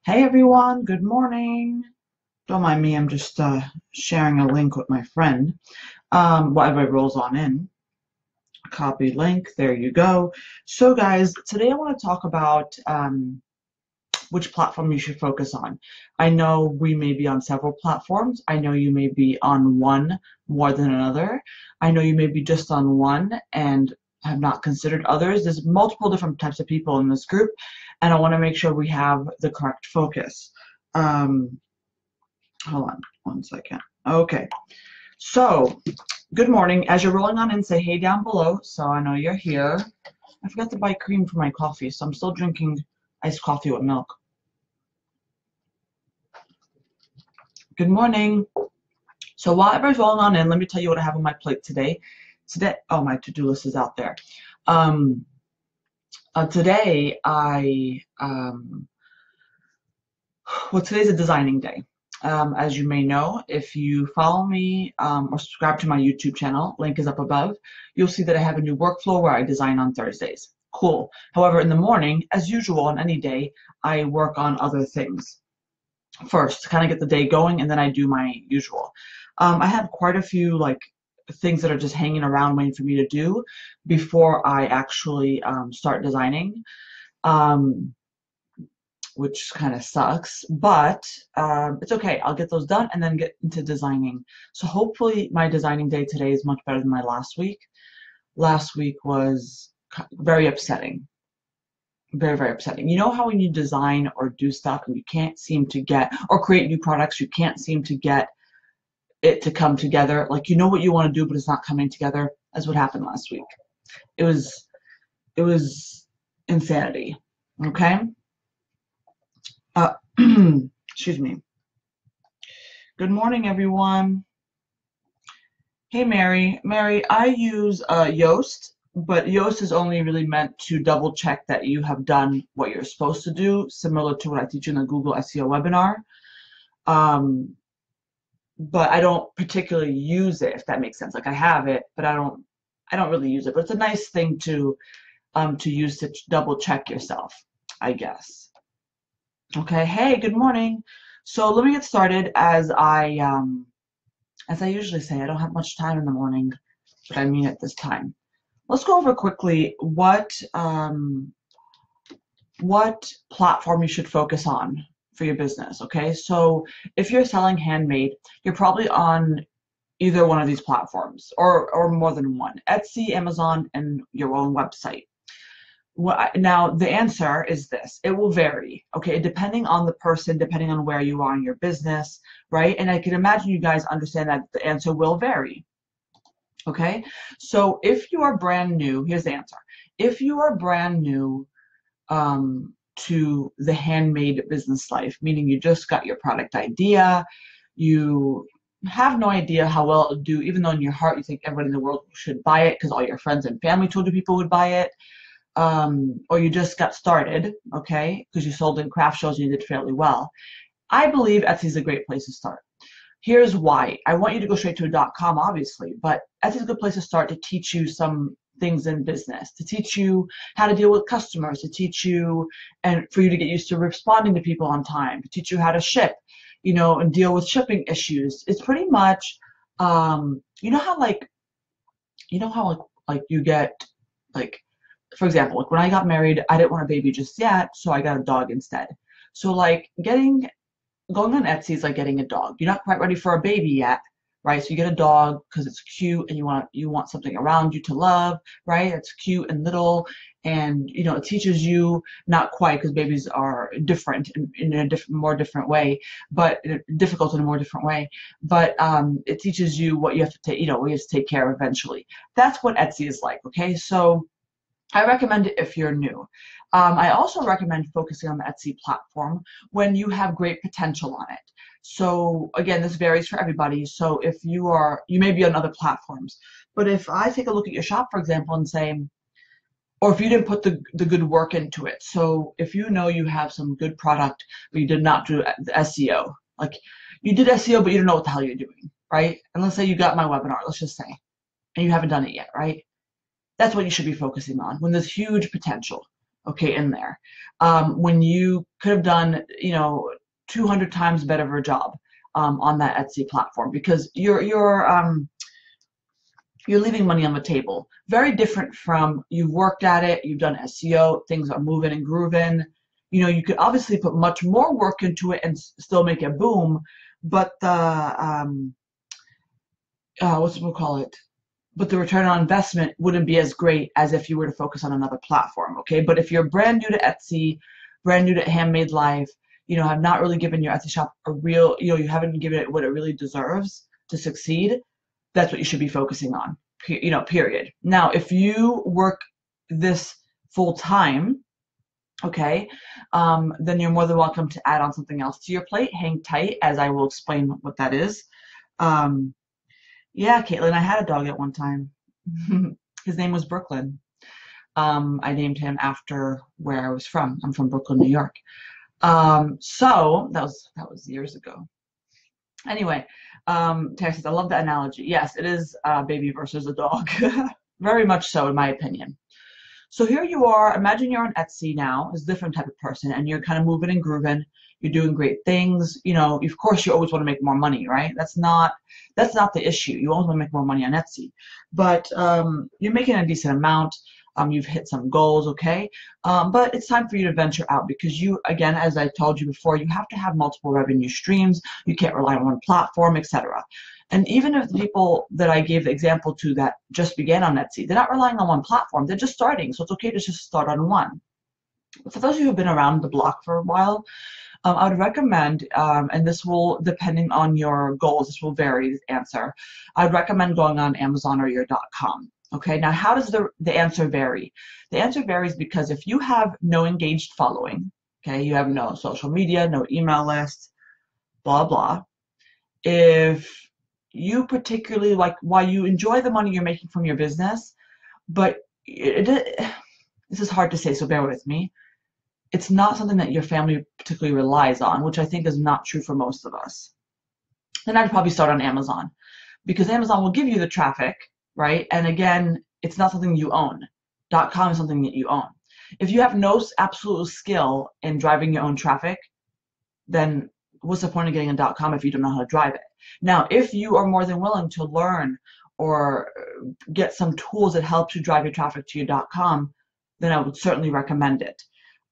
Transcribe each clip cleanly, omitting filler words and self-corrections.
Hey everyone, good morning. Don't mind me, I'm just sharing a link with my friend. While everybody rolls on in. Copy link, there you go. So guys, today I want to talk about which platform you should focus on. I know we may be on several platforms. I know you may be on one more than another. I know you may be just on one and have not considered others. There's multiple different types of people in this group, and I want to make sure we have the correct focus. Um, Hold on one second. Okay. So, good morning. As you're rolling on in, say hey down below so I know you're here. I forgot to buy cream for my coffee, so I'm still drinking iced coffee with milk. Good morning. So while everybody's rolling on in, let me tell you what I have on my plate today. Oh, my to-do list is out there. Um, today well, today's a designing day. As you may know, if you follow me or subscribe to my YouTube channel, link is up above, you'll see that I have a new workflow where I design on Thursdays. Cool. However, in the morning, as usual on any day, I work on other things first to kind of get the day going, and then I do my usual. I have quite a few like things that are just hanging around waiting for me to do before I actually start designing. Um, which kind of sucks, but it's okay. I'll get those done and then get into designing. So hopefully my designing day today is much better than my last week. Last week was very upsetting. Very, very upsetting. You know how when you design or do stuff and you can't seem to get, or create new products, you can't seem to get it to come together? Like you know what you want to do, but it's not coming together? That's what happened last week. It was, it was insanity. Okay? Uh, excuse me. Good morning, everyone. Hey, Mary. Mary, I use Yoast, but Yoast is only really meant to double check that you have done what you're supposed to do, similar to what I teach in the Google SEO webinar. Um, but I don't particularly use it, if that makes sense. Like I have it, but I don't really use it. But it's a nice thing to use to double check yourself, I guess. Okay. Hey, good morning. So let me get started as I usually say, I don't have much time in the morning, but I mean it this time. Let's go over quickly what platform you should focus on for your business. Okay, so if you're selling handmade, you're probably on either one of these platforms or more than one: Etsy, Amazon, and your own website. Now the answer is this: it will vary, okay, depending on the person, depending on where you are in your business, right? And I can imagine you guys understand that the answer will vary. Okay, so if you are brand new, here's the answer. If you are brand new to the handmade business life, meaning you just got your product idea, you have no idea how well it'll do, even though in your heart you think everybody in the world should buy it because all your friends and family told you people would buy it, or you just got started, okay, because you sold in craft shows and you did fairly well, I believe Etsy is a great place to start. Here's why. I want you to go straight to a .com, obviously, but Etsy is a good place to start to teach you some things in business, to teach you how to deal with customers, to teach you and for you to get used to responding to people on time, to teach you how to ship, and deal with shipping issues. It's pretty much, you know how like you get like, for example, like when I got married, I didn't want a baby just yet, so I got a dog instead. So like going on Etsy is like getting a dog. You're not quite ready for a baby yet, right? So you get a dog because it's cute and you want something around you to love, right? It's cute and little, and it teaches you not quite because babies are different in a more different way, but difficult in a more different way. But it teaches you what you have to take, what you have to take care of eventually. That's what Etsy is like. Okay, so I recommend it if you're new. I also recommend focusing on the Etsy platform when you have great potential on it. So again, this varies for everybody. So if you may be on other platforms, but if I take a look at your shop, for example, and say, or if you didn't put the good work into it. So if you know you have some good product, but you did not do the SEO, like you did SEO, but you don't know what the hell you're doing, right? And let's say you got my webinar, let's just say, and you haven't done it yet, right? That's what you should be focusing on when there's huge potential. okay, in there, when you could have done, 200 times better of a job on that Etsy platform, because you're leaving money on the table. Very different from you've worked at it, you've done SEO, things are moving and grooving. You could obviously put much more work into it and still make it boom, but what's we'll call it? But the return on investment wouldn't be as great as if you were to focus on another platform, okay? But if you're brand new to Etsy, brand new to Handmade Life, have not really given your Etsy shop a real, you haven't given it what it really deserves to succeed, that's what you should be focusing on, period. Now, if you work this full time, okay, then you're more than welcome to add on something else to your plate. Hang tight, as I will explain what that is. Yeah, Caitlin, I had a dog at one time. His name was Brooklyn. I named him after where I was from. I'm from Brooklyn, New York. So that was years ago. Anyway, Texas, I love that analogy. Yes, it is a baby versus a dog. Very much so, in my opinion. So here you are. Imagine you're on Etsy now, as a different type of person, and you're kind of moving and grooving. You're doing great things. Of course, you always want to make more money, right? That's not the issue. You always want to make more money on Etsy, but you're making a decent amount. You've hit some goals, okay? But it's time for you to venture out, because you, again, as I told you before, you have to have multiple revenue streams. You can't rely on one platform, etc. And even if the people that I gave the example to that just began on Etsy, they're not relying on one platform. They're just starting, so it's okay to just start on one. But for those of you who've been around the block for a while, I would recommend, and this will, depending on your goals, this will vary, this answer. I'd recommend going on Amazon or your .com. Okay, now how does the answer vary? The answer varies because if you have no engaged following, okay, you have no social media, no email list, blah, blah. If you particularly while you enjoy the money you're making from your business, but this is hard to say, so bear with me. It's not something that your family particularly relies on, which I think is not true for most of us. Then I'd probably start on Amazon, because Amazon will give you the traffic, right? And again, it's not something you own. .com is something that you own. If you have no absolute skill in driving your own traffic, then what's the point of getting a .com if you don't know how to drive it? Now, if you are more than willing to learn or get some tools that help you drive your traffic to your .com, then I would certainly recommend it.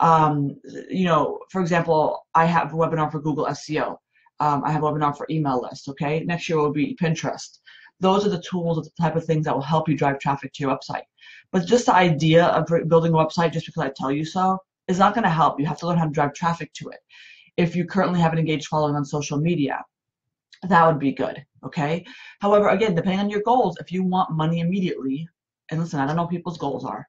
For example, I have a webinar for Google SEO. I have a webinar for email lists, okay? Next year will be Pinterest. Those are the tools, the type of things that will help you drive traffic to your website. But just the idea of building a website just because I tell you so is not going to help. You have to learn how to drive traffic to it. If you currently have an engaged following on social media, that would be good, okay? However, again, depending on your goals, if you want money immediately, and listen, I don't know what people's goals are,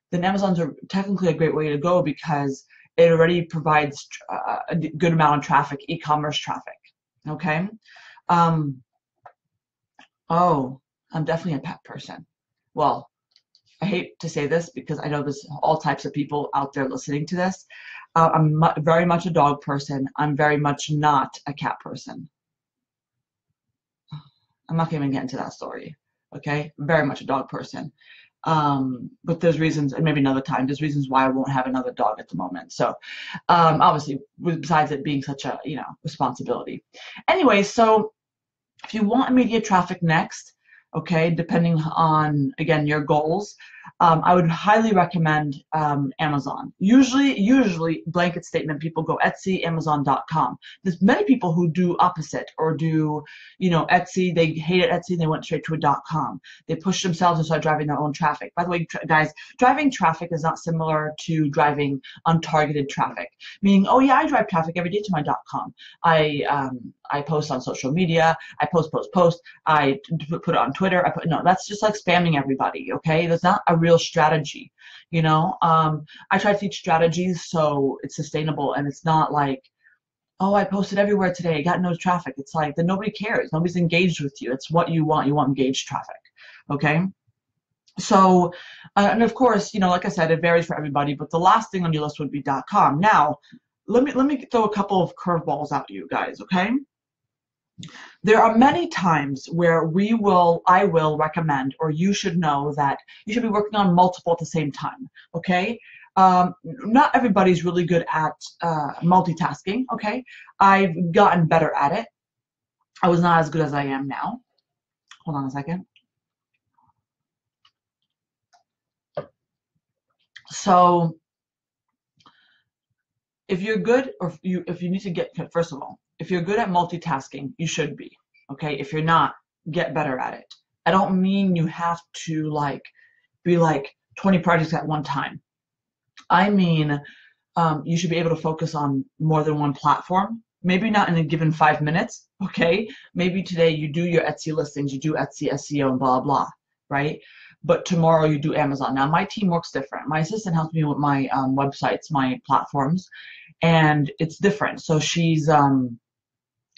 then Amazon's technically a great way to go, because it already provides a good amount of traffic, e-commerce traffic, okay? Oh, I'm definitely a pet person. Well, I hate to say this because I know there's all types of people out there listening to this. I'm very much a dog person. I'm very much not a cat person. I'm not going to even get into that story, okay? I'm very much a dog person. But there's reasons, and maybe another time, there's reasons why I won't have another dog at the moment. So obviously, besides it being such a, responsibility. Anyway, so if you want immediate traffic next, okay, depending on, again, your goals, I would highly recommend Amazon. Usually, blanket statement, people go Etsy, Amazon.com. There's many people who do opposite, or do, Etsy, they hated Etsy, and they went straight to a .com. They pushed themselves and started driving their own traffic. By the way, guys, driving traffic is not similar to driving untargeted traffic. Meaning, oh yeah, I drive traffic every day to my .com. I post on social media, I post, I put it on Twitter, no, that's just like spamming everybody, okay? That's not a real strategy, I try to teach strategies so it's sustainable, and it's not like, oh, I posted everywhere today, I got no traffic. It's like, then nobody cares, nobody's engaged with you. It's what you want engaged traffic, okay? So, and of course, like I said, it varies for everybody, but the last thing on your list would be .com. Now, let me throw a couple of curveballs at you guys, okay? There are many times where I will recommend, or you should know that you should be working on multiple at the same time, okay? Not everybody's really good at multitasking, okay? I've gotten better at it. I was not as good as I am now. Hold on a second. So if you're good, or if you need to get, first of all, if you're good at multitasking, you should be, okay? If you're not, get better at it. I don't mean you have to like be like 20 projects at one time. I mean, you should be able to focus on more than one platform. Maybe not in a given 5 minutes, okay? Maybe today you do your Etsy listings, you do Etsy SEO and blah, blah, right? But tomorrow you do Amazon. Now my team works different. My assistant helps me with my websites, my platforms, and it's different. So she's, I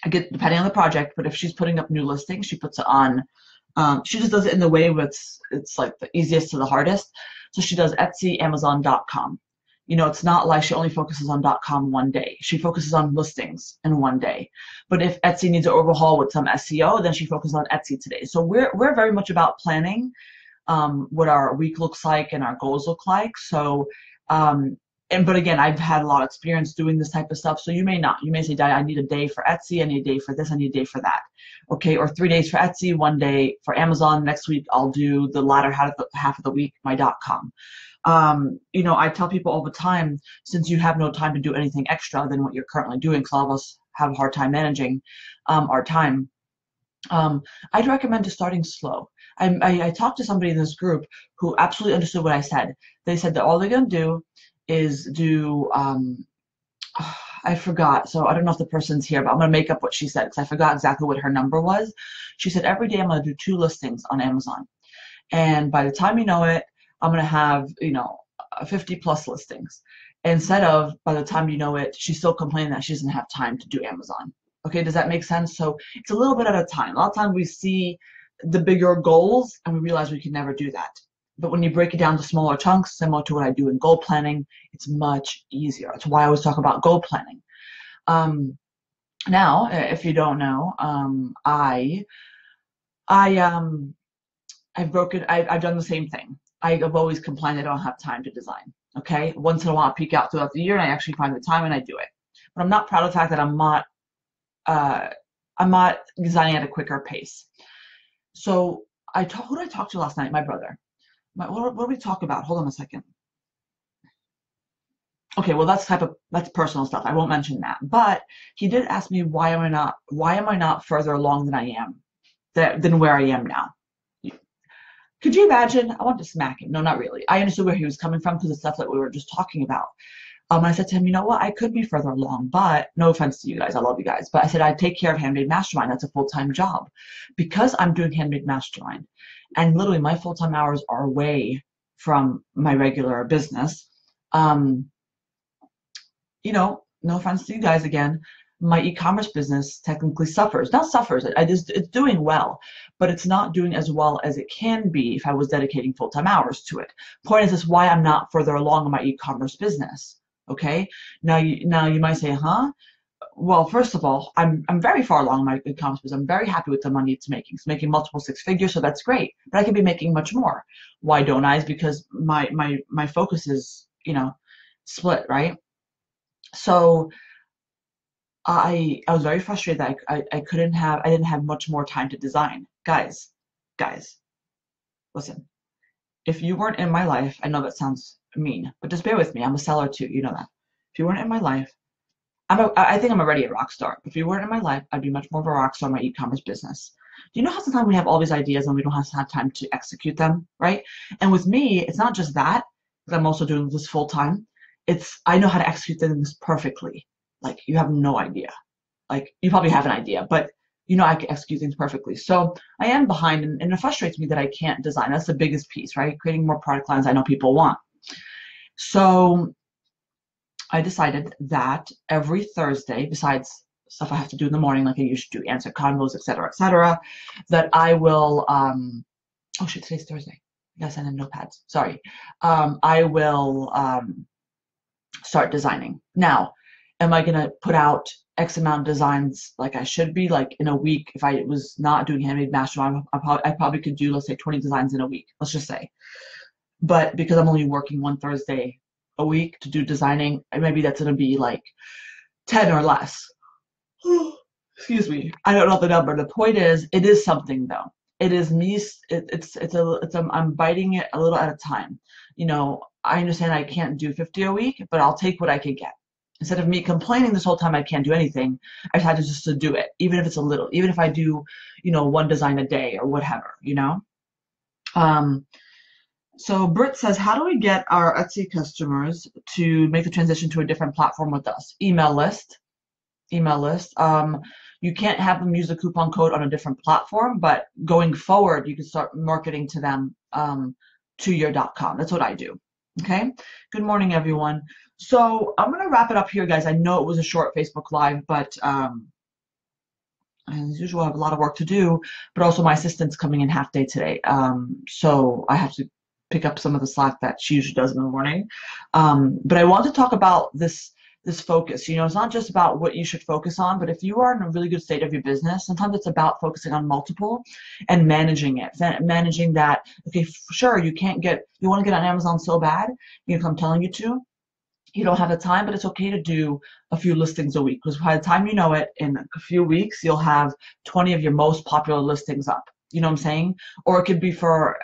get depending on the project, but if she's putting up new listings, she puts it on, she just does it in the way where it's like the easiest to the hardest. So she does Etsy, Amazon.com. You know, it's not like she only focuses on .com one day. She focuses on listings in one day. But if Etsy needs an overhaul with some SEO, then she focuses on Etsy today. So we're very much about planning what our week looks like and our goals look like. So, but again, I've had a lot of experience doing this type of stuff. So you may not. You may say, I need a day for Etsy. I need a day for this. I need a day for that. Okay, or 3 days for Etsy, 1 day for Amazon. Next week, I'll do the latter half of the week, my .com. You know, I tell people all the time, since you have no time to do anything extra than what you're currently doing, because all of us have a hard time managing our time, I'd recommend just starting slow. I talked to somebody in this group who absolutely understood what I said. They said that all they're going to do is do, I forgot, so I don't know if the person's here, but I'm going to make up what she said because I forgot exactly what her number was. She said, every day I'm going to do 2 listings on Amazon. And by the time you know it, I'm going to have, you know, 50 plus listings. Instead of, by the time you know it, she's still complaining that she doesn't have time to do Amazon. Okay, does that make sense? So it's a little bit at a time. A lot of times we see the bigger goals and we realize we can never do that. But when you break it down to smaller chunks, similar to what I do in goal planning, it's much easier. That's why I always talk about goal planning. Now, if you don't know, I've done the same thing. I've always complained I don't have time to design. Okay, once in a while I peek out throughout the year and I actually find the time and I do it. But I'm not proud of the fact that I'm not designing at a quicker pace. So who did I talk to last night? My brother. What did we talk about? Hold on a second. Okay, well that's personal stuff. I won't mention that. But he did ask me why am I not further along than I am, than where I am now. Could you imagine? I want to smack him. No, not really. I understood where he was coming from because the stuff that we were just talking about. I said to him, you know what? I could be further along, but no offense to you guys. I love you guys. But I said, I take care of Handmade Mastermind. That's a full-time job. Because I'm doing Handmade Mastermind, and literally my full-time hours are away from my regular business. You know, no offense to you guys again. My e-commerce business technically suffers. Not suffers. It's doing well, but it's not doing as well as it can be if I was dedicating full-time hours to it. Point is, this why I'm not further along in my e-commerce business. Okay. Now you might say, huh? Well, first of all, I'm very far along in my e-commerce business. I'm very happy with the money it's making. It's making multiple 6 figures, so that's great. But I could be making much more. Why don't I? It's because my focus is, you know, split, right? So I was very frustrated that I didn't have much more time to design. Guys, listen. If you weren't in my life, I know that sounds mean, but just bear with me. I'm a seller too. You know that. If you weren't in my life, I think I'm already a rock star. If you weren't in my life, I'd be much more of a rock star in my e-commerce business. Do you know how sometimes we have all these ideas and we don't have time to execute them, right? And with me, it's not just that, because I'm also doing this full time. I know how to execute things perfectly. Like, you have no idea. Like, you probably have an idea, but you know I can execute things perfectly. So I am behind, and it frustrates me that I can't design. That's the biggest piece, right? Creating more product lines I know people want. So I decided that every Thursday, besides stuff I have to do in the morning, like I usually do, answer convos, etc., that I will, oh shit, today's Thursday. I gotta send in notepads. Sorry. I will start designing. Now, am I gonna put out X amount of designs like I should be? Like in a week, if I was not doing Handmade Mastermind, I probably could do, let's say, 20 designs in a week, let's just say. But because I'm only working one Thursday a week to do designing, and maybe that's going to be like 10 or less. Excuse me. I don't know the number. The point is, it is something though. It is me. I'm biting it a little at a time. You know, I understand I can't do 50 a week, but I'll take what I can get. Instead of me complaining this whole time I can't do anything, I decided just to do it, even if it's a little, even if I do, one design a day or whatever, Um, so Britt says, how do we get our Etsy customers to make the transition to a different platform with us? Email list. You can't have them use the coupon code on a different platform, but going forward, you can start marketing to them to your .com. That's what I do. Okay. Good morning, everyone. So I'm gonna wrap it up here, guys. I know it was a short Facebook Live, but as usual, I have a lot of work to do. But also, my assistant's coming in half day today, so I have to pick up some of the slack that she usually does in the morning. But I want to talk about this focus. It's not just about what you should focus on, but if you are in a really good state of your business, sometimes it's about focusing on multiple and managing it. Managing that, okay, sure, you want to get on Amazon so bad, I'm telling you to. You don't have the time, but it's okay to do a few listings a week, because by the time you know it, in a few weeks, you'll have 20 of your most popular listings up. You know what I'm saying? Or it could be for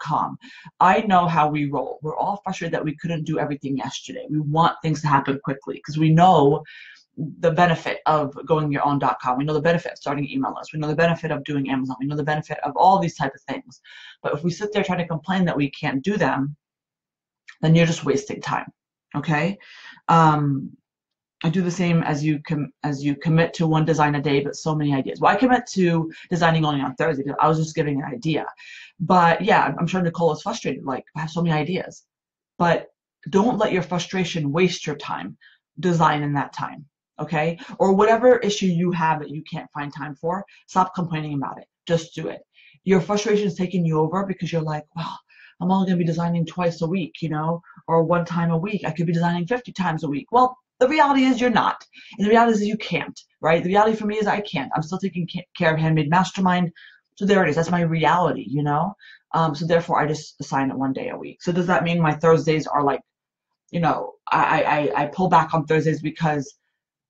.com. I know how we roll. We're all frustrated that we couldn't do everything yesterday. We want things to happen quickly because we know the benefit of going your own .com. We know the benefit of starting an email list. We know the benefit of doing Amazon. We know the benefit of all these type of things. But if we sit there trying to complain that we can't do them, then you're just wasting time. Okay. I do the same as you commit to one design a day, but so many ideas. Well, I commit to designing only on Thursday because I was just giving an idea. But yeah, I'm sure Nicole is frustrated. Like, I have so many ideas. But don't let your frustration waste your time. Design in that time. Okay. Or whatever issue you have that you can't find time for, stop complaining about it. Just do it. Your frustration is taking you over because you're like, well, I'm only going to be designing twice a week, or one time a week. I could be designing 50 times a week. Well, the reality is you're not. And the reality is you can't, right? The reality for me is I can't. I'm still taking care of Handmade Mastermind. So there it is. That's my reality, So therefore, I just assign it one day a week. So does that mean my Thursdays are like, I pull back on Thursdays because,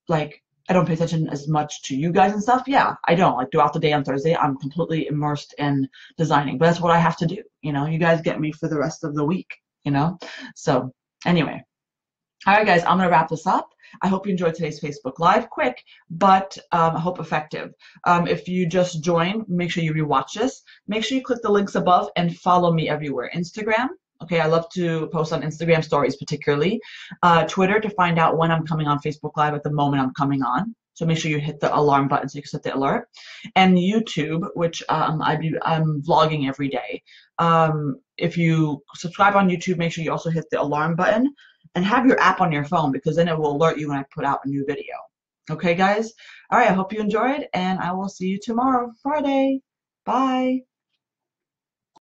like, I don't pay attention as much to you guys and stuff? Yeah, I don't. Like, throughout the day on Thursday, I'm completely immersed in designing. But that's what I have to do. You guys get me for the rest of the week, So anyway. All right, guys, I'm going to wrap this up. I hope you enjoyed today's Facebook Live. Quick, but I hope effective. If you just joined, make sure you rewatch this. Make sure you click the links above and follow me everywhere. Instagram. Okay, I love to post on Instagram stories particularly. Twitter to find out when I'm coming on Facebook Live at the moment I'm coming on. So make sure you hit the alarm button so you can set the alert. And YouTube, which I'm vlogging every day. If you subscribe on YouTube, make sure you also hit the alarm button and have your app on your phone, because then it will alert you when I put out a new video. Okay, guys? All right, I hope you enjoyed, and I will see you tomorrow, Friday. Bye.